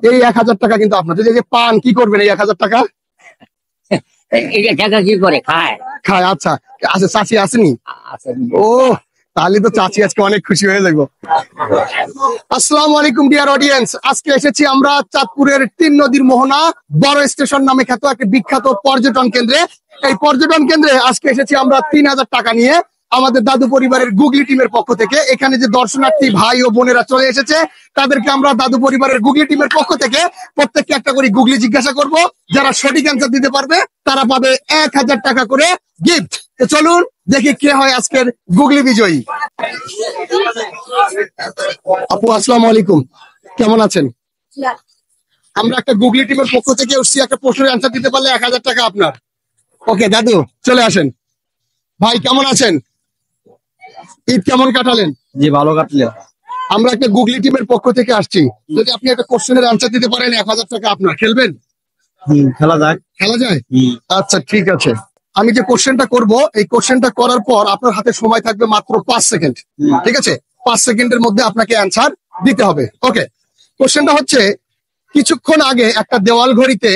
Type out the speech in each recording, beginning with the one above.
এই 1000 টাকা কিন্তু আপনার। যদি পান কি করবেন এই 1000 টাকা? কি করে খায়? খায়। আচ্ছা আচ্ছা, চাচি আসেনি? ও তাহলে তো চাচি আজকে অনেক খুশি হয়ে যাবো। আসসালামু আলাইকুম ডিয়ার অডিয়েন্স, আজকে এসেছি আমরা চাঁদপুরের 3 নদীর মোহনা বড় স্টেশন নামে খ্যাত একটা বিখ্যাত পর্যটন কেন্দ্রে। এই পর্যটন কেন্দ্রে আজকে এসেছি আমরা 3000 টাকা নিয়ে আমাদের দাদু পরিবারের গুগলি টিমের পক্ষ থেকে। এখানে যে দর্শনার্থী ভাই ও বোনেরা চলে এসেছে তাদেরকে আমরা দাদু পরিবারের গুগলি টিমের পক্ষ থেকে প্রত্যেককে একটা করে গুগলি জিজ্ঞাসা করব। যারা সঠিক অ্যান্সার দিতে পারবে তারা পাবে 1000 টাকা করে গিফট। তো চলুন দেখি কে হয় আজকের গুগলি বিজয়ী। আপু আসসালামু আলাইকুম, কেমন আছেন? আমরা একটা গুগলি টিমের পক্ষ থেকে এসেছি, একটা প্রশ্নের অ্যান্সার দিতে পারলে 1000 টাকা আপনার। ওকে দাদু চলে আসেন। ভাই কেমন আছেন? ঈদ কেমন কাটালেন? জি ভালো কাটলে। আমরা একটা গুগলি টিমের পক্ষ থেকে আসছি, যদি আপনি একটা কোশ্চেনের অ্যান্সার দিতে পারেন 1000 টাকা আপনার। খেলবেন? খেলা যায়। খেলা যায়? আচ্ছা ঠিক আছে। আমি যে কোশ্চেনটা করব এই কোশ্চেনটা করার পর আপনার হাতে সময় থাকবে মাত্র 5 সেকেন্ড। ঠিক আছে? 5 সেকেন্ডের মধ্যে আপনাকে অ্যান্সার দিতে হবে। ওকে, কোশ্চেনটা হচ্ছে কিছুক্ষণ আগে একটা দেওয়াল ঘড়িতে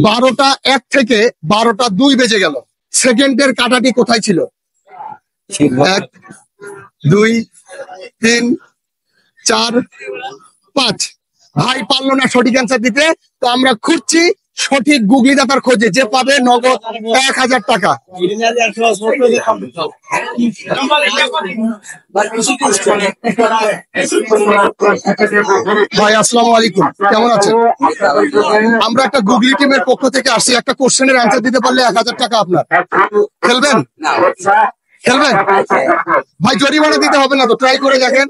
12টা 1 থেকে 12টা 2 বেজে গেল, সেকেন্ডের কাঁটাটি কোথায় ছিল? 1 2 3 4 5। ভাই পারলো না সঠিক অ্যান্সার দিতে, তো আমরা খুঁজছি সঠিক গুগলি দাতার খোঁজে, যে পাবে নগদ 1000 টাকা। ভাই আসসালামু আলাইকুম, কেমন আছেন? আমরা একটা গুগলি টিমের পক্ষ থেকে আসছি, একটা কোশ্চেনের অ্যান্সার দিতে পারলে 1000 টাকা আপনার। খেলবেন? খেলবেন? ভাই জরিমানা দিতে হবে না তো, ট্রাই করে দেখেন।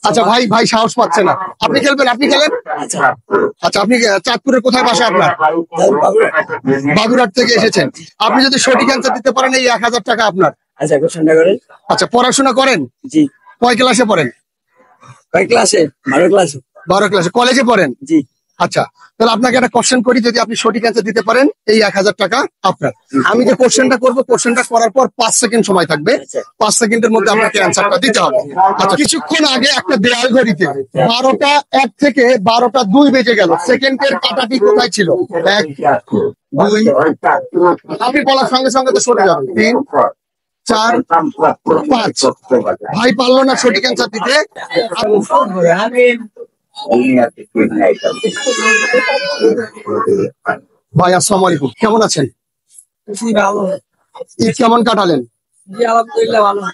আচ্ছা ভাই, ভাই সাহস পাচ্ছে না। আপনি খেলবেন? আপনি খেলেন। আচ্ছা আপনি চাঁদপুরের কোথায় বাসা আপনার? বাবুরহাট থেকে এসেছেন। আপনি যদি সঠিক অ্যান্সার দিতে পারেন এই 1000 টাকা আপনার। আচ্ছা পড়াশোনা করেন? জি। কয় ক্লাসে পড়েন? কয় ক্লাসে? 12 ক্লাসে। 12 ক্লাসে। কলেজে পড়েন? জি। আচ্ছা তাহলে আপনাকে একটা কোশ্চেন করি, যদি আপনি সঠিক অ্যান্সার দিতে পারেন এই 1000 টাকা আপনার। আমি যে কোশ্চেনটা করবো, কোশ্চেনটা করার পর 5 সেকেন্ড সময় থাকবে। 5 সেকেন্ডের মধ্যে আপনাকে অ্যান্সারটা দিতে হবে। আচ্ছা কিছুক্ষণ আগে একটা দেয়াল ঘড়িতে 12টা 1 থেকে 12টা 2 বেজে গেল, সেকেন্ডের কাঁটাটি কোথায় ছিল? 1 2। আপনি বলার সঙ্গে সঙ্গে তো সরে যাবেন। 3 4 5। ভাই পারলো না সঠিক অ্যান্সার দিতে। ভাই আসসালামু আলাইকুম, কেমন আছেন? ঈদ কেমন কাটালেন?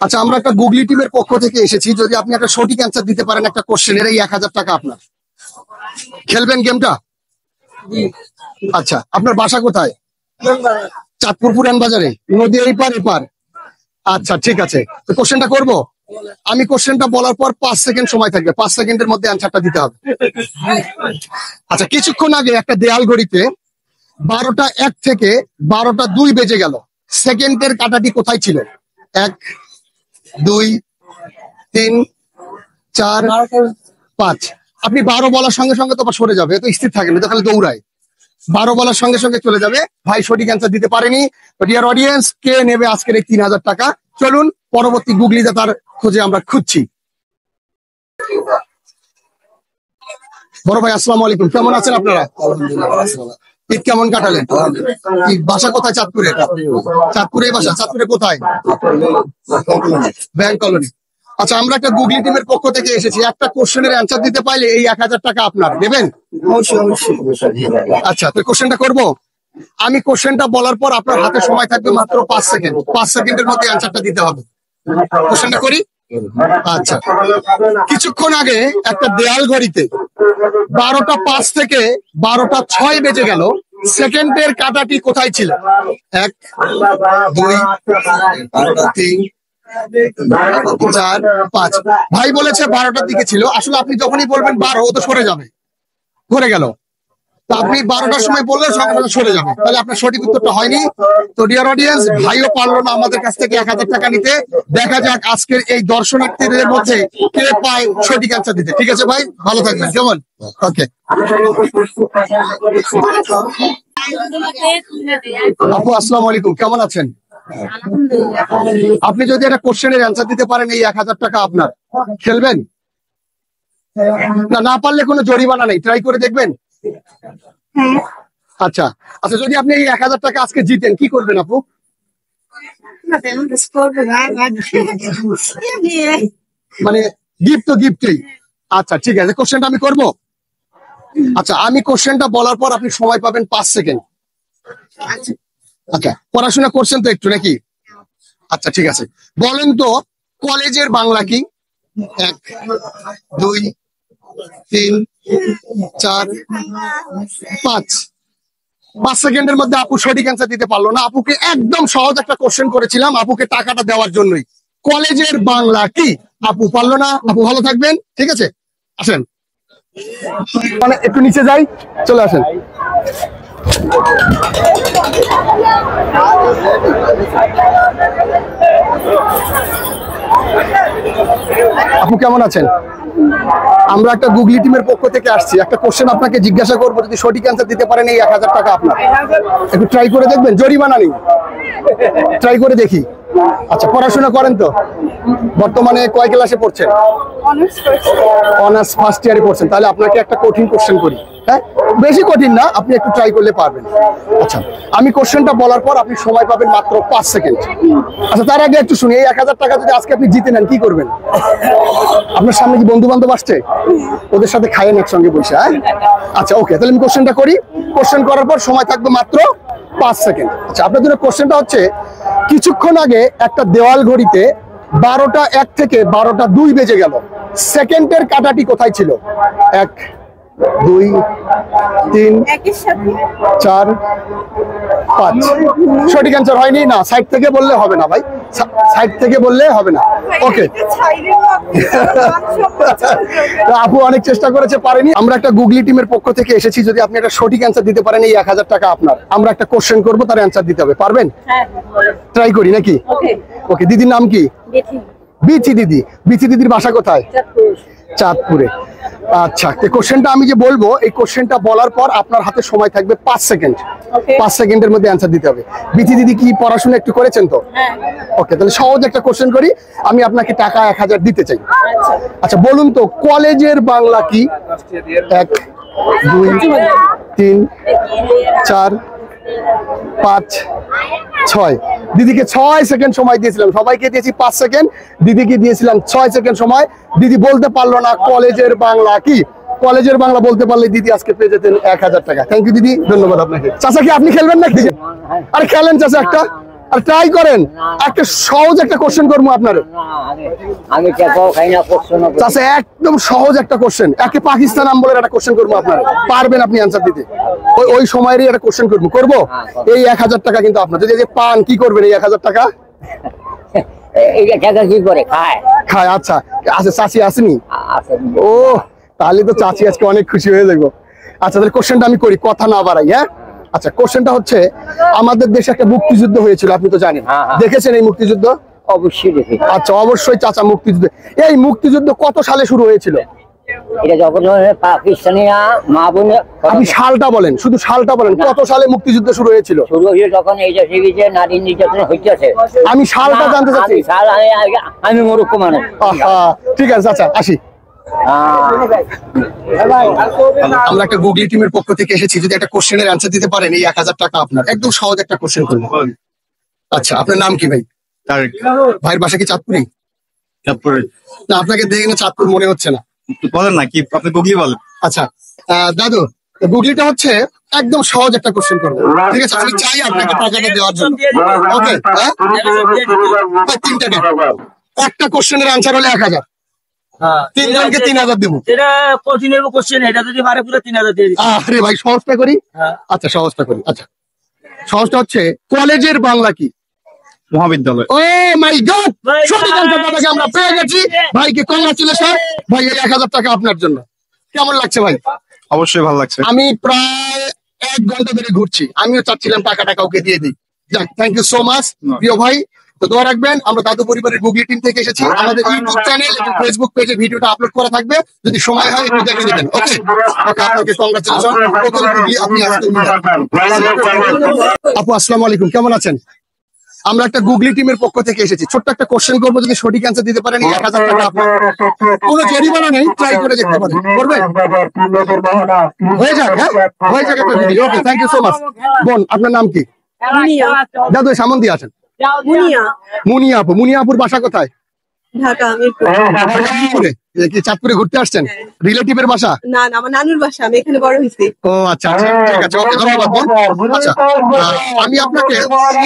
আচ্ছা আমরা একটা গুগলি টিমের পক্ষ থেকে এসেছি, যদি আপনি একটা সঠিক অ্যান্সার দিতে পারেন একটা কোশ্চেনের এই 1000 টাকা আপনার। খেলবেন গেমটা? আচ্ছা আপনার বাসা কোথায়? চাঁদপুর পুরান বাজারে, নদী এই পার এপার। আচ্ছা ঠিক আছে, তো কোশ্চেনটা করবো। আমি কোশ্চেনটা বলার পর 5 সেকেন্ড সময় থাকবে, 5 সেকেন্ডের মধ্যে অ্যান্সারটা দিতে হবে। আচ্ছা কিছুক্ষণ আগে একটা দেয়াল ঘড়িতে 12টা 1 থেকে 12টা 2 বেজে গেল, সেকেন্ডের কাঁটাটি কোথায় ছিল? 1 2 3 4 5। আপনি 12 বলার সঙ্গে সঙ্গে তো আবার সরে যাবে, তো স্থির থাকে না, তো খালি দৌড়ায়। 12 বলার সঙ্গে সঙ্গে চলে যাবে। ভাই সঠিক অ্যান্সার দিতে পারেনি। ডিয়ার অডিয়েন্স, কে নেবে আজকের এই 3000 টাকা? চলুন পরবর্তী গুগলি দাতার খোঁজে আমরা খুঁজছি। বড় ভাই আসসালামু আলাইকুম, কেমন আছেন আপনারা? ঈদ কেমন কাটালেন? ঈদ বাসা কোথায়? চাঁদপুরে। চাঁদপুরে বাসা? চাঁদপুরে কোথায়? Bank colony. আচ্ছা আমরা একটা গুগলি টিমের পক্ষ থেকে এসেছি, একটা কোশ্চেনের অ্যান্সার দিতে পারলে এই 1000 টাকা আপনার। দেবেন? আচ্ছা তো কোশ্চেনটা করবো। আমি কোশ্চেনটা বলার পর আপনার হাতে সময় থাকবে মাত্র 5 সেকেন্ড। 5 সেকেন্ডের মধ্যে অ্যান্সারটা দিতে হবে। কোশ্চেনটা করি। আচ্ছা কিছুক্ষণ আগে একটা দেয়াল ঘড়িতে 12টা 5 থেকে 12টা 6 বেজে গেল, সেকেন্ডের কাঁটাটি কোথায় ছিল? 1 2 3 4 5। ভাই বলেছে 12টার দিকে ছিল, আসলে আপনি যখনই বলবেন 12 ও তো সরে যাবে, ঘুরে গেল। তো আপনি 12টার সময় বললে সঙ্গে সঙ্গে সরে যাবে, তাহলে আপনার সঠিক উত্তরটা হয়নি। তো ডিয়ার অডিয়েন্স, ভাইও পারলো না আমাদের কাছ থেকে 1000 টাকা নিতে। দেখা যাক আজকের এই দর্শনার্থীদের মধ্যে কে পায় সঠিক অ্যান্সার দিতে। ঠিক আছে ভাই, ভালো থাকবেন। কেমন? ওকে আপু আসসালামু আলাইকুম, কেমন আছেন? আপনি যদি একটা কোশ্চেনের অ্যান্সার দিতে পারেন এই 1000 টাকা আপনার। খেলবেন? না, না পারলে কোনো জরিমানা নেই, ট্রাই করে দেখবেন। আচ্ছা আচ্ছা, যদি আপনি এই 1000 টাকা আজকে জিতেন কি করবেন আপু? মানে গিফট তো গিফটই। আচ্ছা ঠিক আছে, কোশ্চেনটা আমি করব। আচ্ছা, আমি কোশ্চেনটা বলার পর আপনি সময় পাবেন 5 সেকেন্ড। আচ্ছা, পড়াশোনা করছেন তো একটু নাকি? আচ্ছা ঠিক আছে, বলেন তো কলেজের বাংলা কি? 1 2 3 4 5। 5 সেকেন্ডের মধ্যে আপু সঠিক অ্যান্সার দিতে পারলো না। আপুকে একদম সহজ একটা কোশ্চেন করেছিলাম আপুকে টাকাটা দেওয়ার জন্যই। কলেজের বাংলা কি? আপু পারলো না। আপু ভালো থাকবেন, ঠিক আছে? আসেন, মানে একটু নিচে যাই, চলে আসেন। আপু কেমন আছেন? আমরা একটা গুগলি টিমের পক্ষ থেকে আসছি, একটা কোশ্চেন আপনাকে জিজ্ঞাসা করবো, যদি সঠিক অ্যান্সার দিতে পারেন এই 1000 টাকা আপনার। একটু ট্রাই করে দেখবেন, জরিমানা নেই, ট্রাই করে দেখি। আচ্ছা, পড়াশোনা করেন তো? বর্তমানে কয় ক্লাসে পড়ছেন? অনার্স ফার্স্ট ইয়ারে পড়ছেন। তাহলে আপনাকে একটা কঠিন কোশ্চেন করি, হ্যাঁ, বেশি কঠিন না, আপনি একটু ট্রাই করলে পারবেন। আচ্ছা, আমি কোশ্চেনটা বলার পর আপনি সময় পাবেন মাত্র 5 সেকেন্ড। আচ্ছা, তার আগে একটু শুনি, এই 1000 টাকা যদি আজকে আপনি জিতে নেন কি করবেন? আপনার সামনে কি বন্ধু বান্ধব আসছে? ওদের সাথে খাইয়েন একসঙ্গে বসে, হ্যাঁ? আচ্ছা ওকে, তাহলে আমি কোশ্চেনটা করি। কোশ্চেন করার পর সময় থাকবে মাত্র 5 সেকেন্ড। আচ্ছা, আপনার জন্য কোশ্চেনটা হচ্ছে, কিছুক্ষণ আগে একটা দেওয়াল ঘড়িতে 12টা 1 থেকে 12টা 2 বেজে গেল, সেকেন্ডের কাঁটাটি কোথায় ছিল? 1 2 3 4 5। সঠিক অ্যান্সার হয়নি না? সাইড থেকে বললে হবে না ভাই, সাইড থেকে বললে হবে না। ওকে, আপু অনেক চেষ্টা করেছে, পারেনি। আমরা একটা গুগলি টিমের পক্ষ থেকে এসেছি, যদি আপনি একটা সঠিক অ্যান্সার দিতে পারেন এই 1000 টাকা আপনার। আমরা একটা কোশ্চেন করবো, তার অ্যান্সার দিতে হবে, পারবেন? ট্রাই করি নাকি? ওকে, দিদির নাম কি? বিচি দিদি। বিচি দিদির বাসা কোথায়? চাঁদপুরে। আচ্ছা, এই কোশ্চেনটা আমি যে বলবো, এই কোশ্চেনটা বলার পর আপনার হাতে সময় থাকবে 5 সেকেন্ড। 5 সেকেন্ডের মধ্যে অ্যান্সার দিতে হবে। বিচি দিদি কি পড়াশোনা একটু করেছেন তো? ওকে, তাহলে সহজ একটা কোশ্চেন করি, আমি আপনাকে টাকা 1000 দিতে চাই। আচ্ছা, বলুন তো কলেজের বাংলা কি? 1 2 3 4 5 6। দিদিকে 6 সেকেন্ড সময় দিয়েছিলাম, সবাইকে দিয়েছি 5 সেকেন্ড, দিদিকে দিয়েছিলাম 6 সেকেন্ড সময়। দিদি বলতে পারলো না কলেজের বাংলা কি। কলেজের বাংলা বলতে পারলে দিদি আজকে পেয়ে যেতেন 1000 টাকা। থ্যাংক ইউ দিদি, ধন্যবাদ আপনাকে। চাচা কি আপনি খেলবেন নাকি? আরে খেলেন চাচা, একটা আর ট্রাই করেন। একটা সহজ একটা কোশ্চেন করবো আপনার। চাচা একদম সহজ একটা কোশ্চেন, একে পাকিস্তান আমলের একটা কোশ্চেন করবো আপনার, পারবেন আপনি অ্যান্সার দিতে? ওই সময়েরই একটা কোশ্চেন করবো। এই 1000 টাকা কিন্তু আপনার। যদি পান কি করবেন এই 1000 টাকা? কি করে খায়? খায়। আচ্ছা আচ্ছা, চাচি আসেনি? ও, তাহলে তো চাচি আজকে অনেক খুশি হয়ে যাবো। আচ্ছা, তাহলে কোশ্চেনটা আমি করি, কথা না বাড়াই, হ্যাঁ? আচ্ছা, কোশ্চেনটা হচ্ছে, আমাদের দেশে একটা মুক্তিযুদ্ধ হয়েছিল, আপনি তো জানেন, দেখেছেন এই মুক্তিযুদ্ধ? অবশ্যই দেখি। আচ্ছা, অবশ্যই চাচা, মুক্তিযুদ্ধ, এই মুক্তিযুদ্ধ কত সালে শুরু হয়েছিল? এটা যখন পাকিস্তানিরা মা বোন, আপনি সালটা বলেন, শুধু সালটা বলেন, কত সালে মুক্তিযুদ্ধ শুরু হয়েছিল? শুরু হয়েছে যখন এই যে নারী নির্যাতন হইতেছে। আমি সালটা জানতে চাচ্ছি। আমি মূর্খ মানুষ। ঠিক আছে চাচা, আসি। আমরা একটা গুগলি টিমের পক্ষ থেকে এসেছি, যদি একটা কোশ্চেনের অ্যান্সার দিতে পারেন এই 1000 টাকা আপনার। একদম সহজ একটা কোশ্চেন করবো। আচ্ছা, আপনার নাম কি ভাই? তারেক। ভাইয়ের বাসা কি চাঁদপুরে? চাঁদপুরে। না, আপনাকে দেখে না চাঁদপুর মনে হচ্ছে না। বলেন না কি, আপনি গুগলি বলেন। আচ্ছা দাদু, গুগলিটা হচ্ছে একদম সহজ একটা কোশ্চেন করবো, ঠিক আছে? আমি চাই আপনাকে টাকাটা দেওয়ার জন্য। ওকে, একটা কোশ্চেনের অ্যান্সার হলে 1000, 3 জনকে 3000 দেবো। এটা কঠিন কোশ্চেন, এটা যদি পারে পুরো 3000 দিয়ে দিই। আরে ভাই, সহজটা করি। আচ্ছা, সহজটা করি। আচ্ছা, সহজটা হচ্ছে, কলেজের বাংলা কি? মহাবিদ্যালয়। ও মাই গড, সঠিক অ্যান্সার দাদাকে আমরা পেয়ে গেছি। ভাইকে কংগ্রাচুলেশন। ভাই, এই 1000 টাকা আপনার জন্য। কেমন লাগছে ভাই? অবশ্যই ভালো লাগছে। আমি প্রায় 1 ঘন্টা ধরে ঘুরছি, আমিও চাচ্ছিলাম টাকাটা কাউকে দিয়ে দিই। যাক, থ্যাংক ইউ সো মাচ প্রিয় ভাই। তো দোয়া রাখবেন, আমরা দাদু পরিবারের গুগলি টিম থেকে এসেছি। আমাদের ইউটিউব চ্যানেল এবং ফেসবুক পেজে ভিডিওটা আপলোড করা থাকবে, যদি সময় হয় একটু দেখে নেবেন। ওকে, আপনাকে কংগ্রাচুলেশন। আপনি আজকে আপু, আসসালামু আলাইকুম, কেমন আছেন? আমরা একটা গুগলি টিমের পক্ষ থেকে এসেছি, ছোট্ট একটা কোশ্চেন করবো, যদি সঠিক অ্যান্সার দিতে পারেন 1000 টাকা আপনার। কোনো জরিমানা নেই, ট্রাই করে দেখতে পারেন, করবেন? হয়ে যাক, হ্যাঁ হয়ে যাক একটা video. Okay, thank you so much. বোন, আপনার নাম কি? দাদু সামন দিয়ে আছেন। মুনিয়া আপু। মুনিয়া আপুর বাসা কোথায়? ঢাকা চাঁদপুরে। কি চাঁদপুরে ঘুরতে আসছেন? রিলেটিভের বাসা? না না, আমার নানুর বাসা, আমি এখানে বড় হয়েছি। ও আচ্ছা আচ্ছা, ঠিক আছে, ওকে, ধন্যবাদ বোন। আচ্ছা, আমি আপনাকে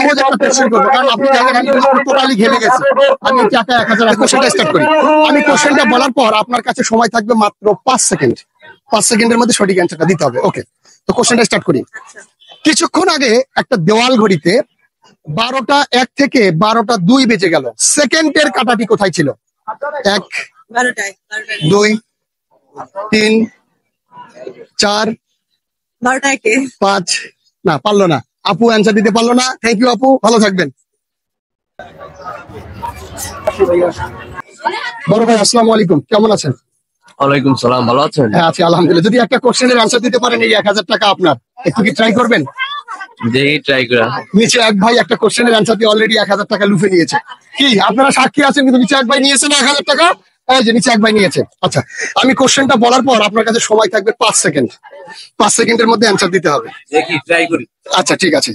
সহজ একটা কোশ্চেন করবো, কারণ আপনি জানেন আমি টোটালি ঘেমে গেছি। আমি টাকা 1000 কোশ্চেনটা স্টার্ট করি। আমি কোশ্চেনটা বলার পর আপনার কাছে সময় থাকবে মাত্র 5 সেকেন্ড। 5 সেকেন্ডের মধ্যে সঠিক অ্যান্সারটা দিতে হবে। ওকে, তো কোশ্চেনটা স্টার্ট করি। কিছুক্ষণ আগে একটা দেওয়াল ঘড়িতে 12টা 1 থেকে 12টা 2 বেজে গেল। সেকেন্ডের কাঁটাটি কোথায় ছিল? 1, 12টায় 2, 3, 4, 12টায় কে? 5। না, পারলো না আপু, অ্যান্সার দিতে পারলো না। থ্যাংক ইউ আপু, ভালো থাকবেন। বড় ভাই, আসসালামু আলাইকুম, কেমন আছেন? ওয়ালাইকুম সালাম, ভালো আছেন? হ্যাঁ আছি আলহামদুলিল্লাহ। যদি একটা কোশ্চেনের অ্যান্সার দিতে পারেন এই 1000 টাকা আপনার। একটু কি ট্রাই করবেন? দেখি ট্রাই করা। নিচে এক ভাই একটা কোশ্চেনের অ্যান্সার দিয়ে অলরেডি 1000 টাকা লুফে নিয়েছে। কি আপনারা সাক্ষী আছেন? কিন্তু নিচে এক ভাই নিয়েছে না 1000 টাকা। এই যে নিচে এক ভাই নিয়েছে। আচ্ছা, আমি কোশ্চেনটা বলার পর আপনার কাছে সময় থাকবে 5 সেকেন্ড। 5 সেকেন্ডের মধ্যে অ্যান্সার দিতে হবে। দেখি ট্রাই করি। আচ্ছা ঠিক আছে।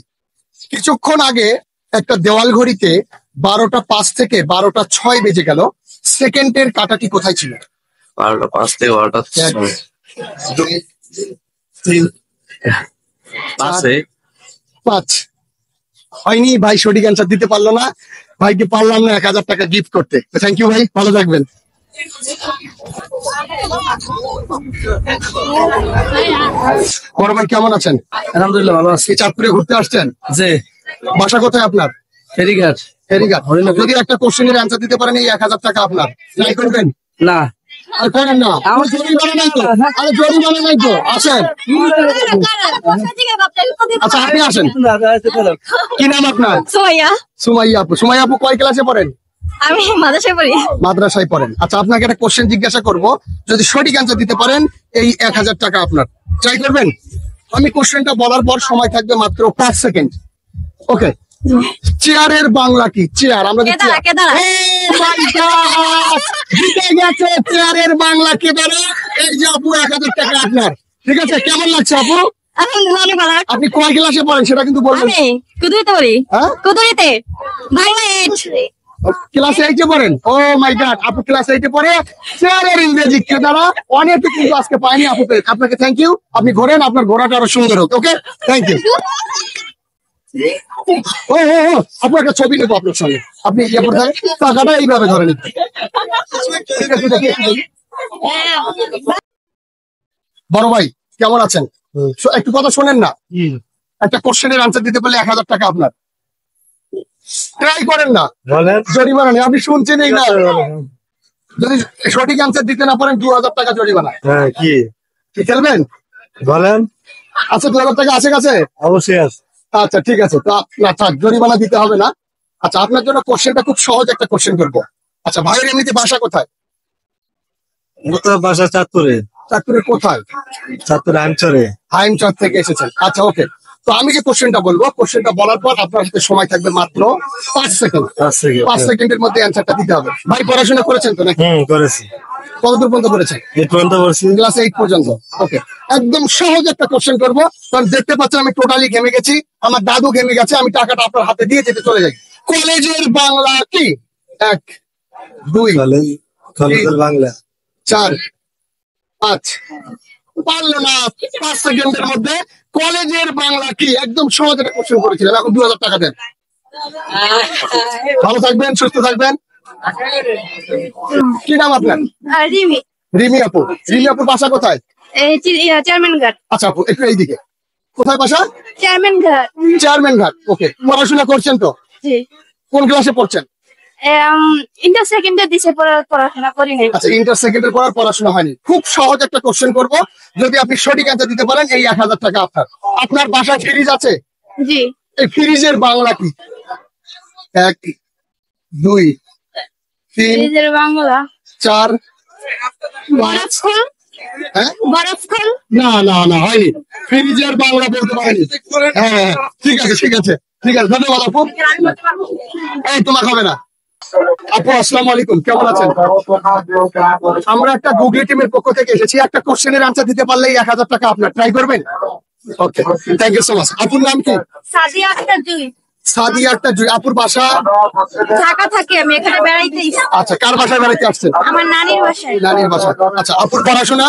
কিছুক্ষণ আগে একটা দেওয়াল ঘড়িতে 12টা 5 থেকে 12টা 6 বেজে গেল। সেকেন্ডের কাঁটাটি কোথায় ছিল? 12টা 5 থেকে 12টা 1, 2, 3, 5। হয়নি ভাই, সঠিক অ্যান্সার দিতে পারলো না। ভাইকে পারলাম না 1000 টাকা গিফট করতে। থ্যাংক ইউ ভাই, ভালো থাকবেন। বড় ভাই কেমন আছেন? আলহামদুলিল্লাহ ভালো আছি। এই চাঁদপুরে ঘুরতে আসছেন? জি, বাসা কোথায় আপনার? ফেরিঘাট। ফেরিঘাট। যদি একটা কোশ্চেনের অ্যান্সার দিতে পারেন এই 1000 টাকা আপনার। ট্রাই করবেন? না, আর করেন না, আমার জরিমানা নাই তো। আরে জরিমানা নাই তো, আসেন। আচ্ছা আপনি আসেন। কি নাম আপনার? সুমাইয়া। সুমাইয়া আপু। সুমাইয়া আপু কয় ক্লাসে পড়েন? আমি মাদ্রাসায় পড়ি। মাদ্রাসায় পড়েন। আচ্ছা, আপনাকে একটা কোশ্চেন জিজ্ঞাসা করব, যদি সঠিক অ্যান্সার দিতে পারেন এই 1000 টাকা আপনার। ট্রাই করবেন? আমি কোশ্চেনটা বলার পর সময় থাকবে মাত্র 5 সেকেন্ড। ওকে, চেয়ারের বাংলা কি? চেয়ার, আমরা কেদারা, কেদারা। চেয়ারের বাংলা কেদারা। এই যে আপু 1000 টাকা আপনার। ঠিক আছে, কেমন লাগছে আপু? আলহামদুলিল্লাহ, অনেক ভালো লাগছে। আপনি কয় ক্লাসে পড়েন সেটা কিন্তু বলবেন। আমি কুদুরিতে পড়ি। হ্যাঁ? কুদুরিতে বাংলা 8। ক্লাস 8-এ পড়েন? ও মাই গড, আপু ক্লাস 8-এ পড়ে চেয়ারের ইংরেজি কেদারা। অনেকে কিন্তু আজকে পায়নি আপু, আপনাকে থ্যাংক ইউ। আপনি ঘোরেন, আপনার ঘোরাটা আরো সুন্দর হোক। ওকে, থ্যাংক ইউ। ও আপু একটা ছবি নেবো আপনার সঙ্গে। আপনি ইয়ে করে থাকেন, টাকাটা এইভাবে ধরে নিন। বড় ভাই কেমন আছেন? একটু কথা শোনেন না। একটা কোশ্চেনের আনসার দিতে পারলে 1000 টাকা আপনার। ট্রাই করেন না, জরিমানা নেই। আপনি শুনছেনই না। যদি সঠিক আনসার দিতে না পারেন 2000 টাকা জরিমানা। কি কি খেলবেন বলেন? আচ্ছা, 2000 টাকা আছে কাছে? অবশ্যই আছে। আচ্ছা ঠিক আছে, তো আপনার জরিমানা দিতে হবে না। আচ্ছা, আপনার জন্য কোশ্চেনটা খুব সহজ একটা কোশ্চেন করবো। আচ্ছা, ভাইয়ের এমনিতে বাসা কোথায়? বাসা চাঁদপুরে। চাঁদপুরের কোথায়? চাঁদপুরে আমচরে। হাইমচর থেকে এসেছেন। আচ্ছা ওকে, তো আমি যে কোশ্চেনটা বলবো, কোশ্চেনটা বলার পর আপনার হাতে সময় থাকবে মাত্র 5 সেকেন্ড। 5 সেকেন্ডের মধ্যে অ্যান্সারটা দিতে হবে। ভাই পড়াশোনা করেছেন তো নাকি? করেছি। কতদূর পর্যন্ত করেছেন? 8 পর্যন্ত পড়ছি। ক্লাস 8 পর্যন্ত। ওকে, একদম সহজ একটা কোশ্চেন করবো, কারণ দেখতে পাচ্ছেন আমি টোটালি ঘেমে গেছি, আমার দাদু ঘেমে গেছে। আমি টাকাটা আপনার হাতে দিয়ে যেতে চলে যাই। কলেজের বাংলা কি? 1, 2, কলেজের বাংলা 4, 5। পারলো না 5 সেকেন্ডের মধ্যে। কলেজের বাংলা কি? একদম সহজ একটা কোশ্চেন করেছিলেন। এখন 2000 টাকা দেন। ভালো থাকবেন, সুস্থ থাকবেন। কি নাম আপনার? রিমি। রিমি আপু। রিমি আপুর বাসা কোথায়? চেয়ারম্যান ঘাট। আচ্ছা আপু, একটু এইদিকে। কোথায় বাসা? চেয়ারম্যান ঘাট। চেয়ারম্যান ঘাট। ওকে, পড়াশোনা করছেন তো? জি। কোন ক্লাসে পড়ছেন? ইন্টার সেকেন্ডার দিছে, পড়াশোনা করি নাই। আচ্ছা, ইন্টার সেকেন্ডের পর পড়াশোনা হয়নি। খুব সহজ একটা কোশ্চেন করবো, যদি আপনি সঠিক অ্যান্সার দিতে পারেন এই 1000 টাকা আপনার। আপনার বাসায় ফ্রিজ আছে? জি। এই ফ্রিজের বাংলা কি? 1, 2, 3, ফ্রিজের বাংলা 4, 5। বরফখল। হ্যাঁ, বরফখল। না না না, হয়নি। ফ্রিজের বাংলা বলতে পারেনি। হ্যাঁ ঠিক আছে ঠিক আছে, ঠিক আছে, ধন্যবাদ আপু। এই তোমাকে হবে না। আপু আসসালামু আলাইকুম, কেমন আছেন? আমরা একটা গুগলি টিমের পক্ষ থেকে এসেছি, একটা কোশ্চেনের আনসার দিতে পারলেই 1000 টাকা আপনার, ট্রাই করবেন? ওকে, থ্যাংক ইউ সো মাচ। আপুর নাম কি? সাদিয়া আক্তার জুই। সাদিয়া আক্তার জুই। আপুর বাসা? ঢাকা থাকি আমি, এখানে বেড়াইতে এসেছি। আচ্ছা, কার বাসায় বেড়াতে আসছেন? আমার নানির বাসায়। নানির বাসা। আচ্ছা, আপুর পড়াশোনা?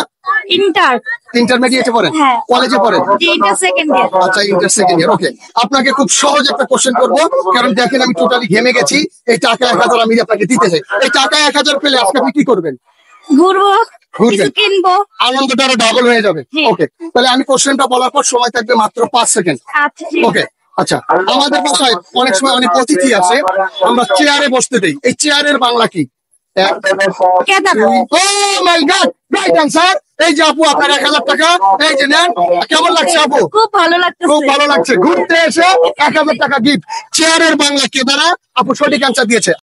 ইন্টার। ইন্টারমিডিয়েটে পড়েন? হ্যাঁ। কলেজে পড়েন? জি, ইন্টার সেকেন্ড ইয়ার। আচ্ছা, ইন্টার সেকেন্ড ইয়ার। ওকে, আপনাকে খুব সহজ একটা কোশ্চেন করবো, কারণ দেখেন আমি টোটালি ঘেমে গেছি। এই টাকা 1000 আমি আপনাকে দিতে চাই। এই টাকা 1000 পেলে আজকে আপনি কি করবেন? ঘুরবো, ঘুরবেন। কিছু কিনবো। আনন্দটা আরো ডাবল হয়ে যাবে। জি। ওকে, তাহলে আমি কোশ্চেনটা বলার পর সময় থাকবে মাত্র 5 সেকেন্ড। আচ্ছা, ঠিক ওকে, আচ্ছা, আমাদের বাসায় অনেক সময় অনেক অতিথি আছে, আমরা চেয়ারে বসতে দেই। এই চেয়ারের বাংলা কি? কেদার। ও মাই গড, রাইট অ্যান্সার। এই যে আপু, আপনার 1000 টাকা, এই যে নেন। কেমন লাগছে আপু? খুব ভালো লাগতেছে। খুব ভালো লাগছে, ঘুরতে এসে 1000 টাকা গিফট। চেয়ারের বাংলা কেদারা, আপু সঠিক অ্যান্সার দিয়েছে।